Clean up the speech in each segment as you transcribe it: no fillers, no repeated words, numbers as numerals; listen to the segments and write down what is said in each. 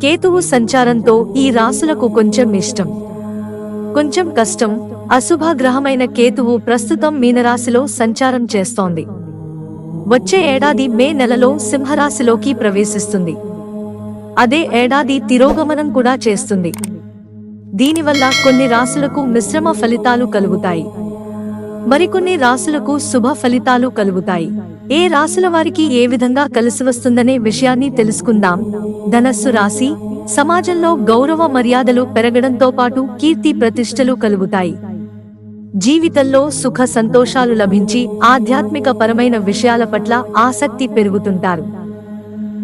కేతువు సంచారంతో ఈ రాశులకు కొంచెం ఇష్టం, కొంచెం కష్టం. అశుభ గ్రహమైన కేతువు ప్రస్తుతం మీనరాశిలో సంచారం చేస్తోంది. వచ్చే ఏడాది మే నెలలో సింహరాశిలోకి ప్రవేశిస్తుంది. అదే ఏడాది తిరోగమనం కూడా చేస్తుంది. దీనివల్ల కొన్ని రాశులకు మిశ్రమ ఫలితాలు కలుగుతాయి, మరికొన్ని రాశులకు శుభ ఫలితాలు కలుగుతాయి. ఏ రాశుల వారికి ఏ విధంగా కలిసి వస్తుందనే విషయాన్ని తెలుసుకుందాం. ధనస్సు రాశి. సమాజంలో గౌరవ మర్యాదలు పెరగడంతో పాటు కీర్తి ప్రతిష్టలు కలుగుతాయి. జీవితంలో సుఖ సంతోషాలు లభించి ఆధ్యాత్మిక పరమైన విషయాల పట్ల ఆసక్తి పెరుగుతుంటారు.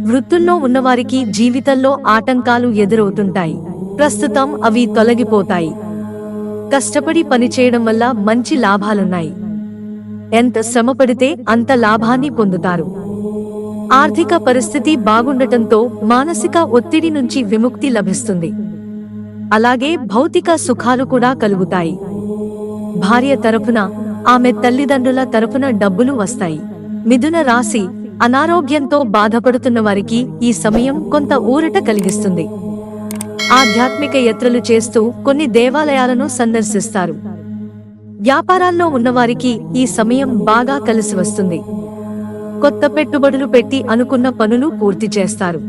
వృత్తుల్లో ఉన్నవారికి జీవితంలో ఆటంకాలు ఎదురవుతుంటాయి. ప్రస్తుతం అవి తొలగిపోతాయి. కష్టపడి పనిచేయడం వల్ల మంచి లాభాలున్నాయి. ఎంత శ్రమపడితే అంత లాభాన్ని పొందుతారు. ఆర్థిక పరిస్థితి బాగుండటంతో మానసిక ఒత్తిడి నుంచి విముక్తి లభిస్తుంది. అలాగే భౌతిక సుఖాలు కూడా కలుగుతాయి. భార్య తరపున, ఆమె తల్లిదండ్రుల తరపున డబ్బులు వస్తాయి. మిథున రాశి. అనారోగ్యంతో బాధపడుతున్న వారికి ఈ సమయం కొంత ఊరట కలిగిస్తుంది. ఆధ్యాత్మిక యాత్రలు చేస్తూ కొన్ని దేవాలయాలను సందర్శిస్తారు. వ్యాపారాల్లో ఉన్నవారికి ఈ సమయం బాగా కలిసి వస్తుంది. కొత్త పెట్టుబడులు పెట్టి అనుకున్న పనులు పూర్తి చేస్తారు.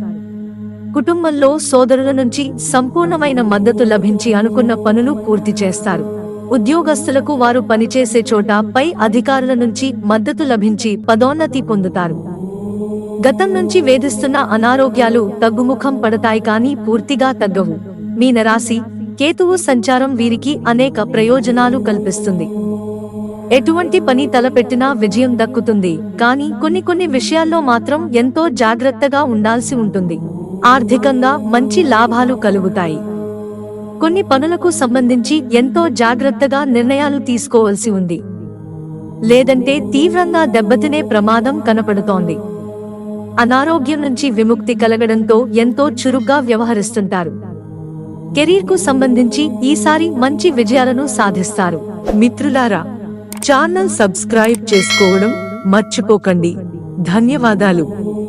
కుటుంబంలో సోదరుల నుంచి సంపూర్ణమైన మద్దతు లభించి అనుకున్న పనులు పూర్తి చేస్తారు. ఉద్యోగస్తులకు వారు పనిచేసే చోట పై అధికారుల నుంచి మద్దతు లభించి పదోన్నతి పొందుతారు. గతం నుంచి వేధిస్తున్న అనారోగ్యాలు తగ్గుముఖం పడతాయి, కానీ పూర్తిగా తగ్గవు. మీనరాశి. కేతువు సంచారం వీరికి అనేక ప్రయోజనాలు కల్పిస్తుంది. ఎటువంటి పని తలపెట్టినా విజయం దక్కుతుంది, కానీ కొన్ని విషయాల్లో మాత్రం ఎంతో జాగ్రత్తగా ఉండాల్సి ఉంటుంది. ఆర్థికంగా మంచి లాభాలు కలుగుతాయి. కొన్ని పనులకు సంబంధించి ఎంతో జాగ్రత్తగా నిర్ణయాలు తీసుకోవాల్సి ఉంది, లేదంటే తీవ్రంగా దెబ్బతినే ప్రమాదం కనపడుతోంది. అనారోగ్యం నుంచి విముక్తి కలగడంతో ఎంతో చురుగ్గా వ్యవహరిస్తుంటారు. కెరీర్ కు సంబంధించి ఈసారి మంచి విజయాలను సాధిస్తారు. మిత్రులారా, ఛానల్ సబ్స్క్రైబ్ చేసుకోవడం మర్చిపోకండి. ధన్యవాదాలు.